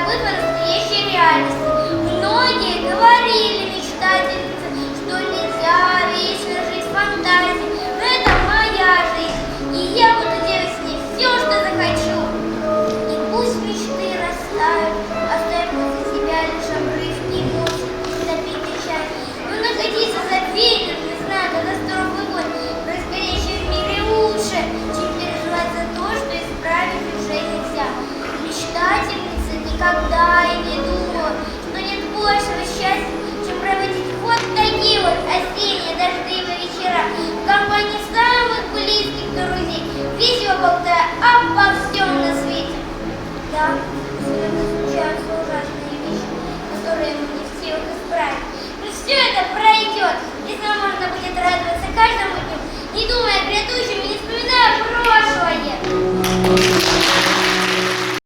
живут в настоящей реальности. Многие говорили мечтательницы, что нельзя вечно жить в фантазии. Но это моя жизнь, и я буду делать с ней все, что захочу. И пусть мечты растают, оставив после себя лишь обрывки эмоций, забитые чаем. Но находиться забвением, не знаю, катастрофы войн, происходящие в мире лучше, чем переживать за то, что исправить уже нельзя. Мечтательница никогда и не думала, что нет большего счастья, чем проводить вот такие вот осенние дождливые вечера в компании самых близких друзей, весело болтая обо всем на свете. Да, иногда случаются ужасные вещи, которые мы не в силах исправить. Но все это пройдет, и снова можно будет радоваться каждому дню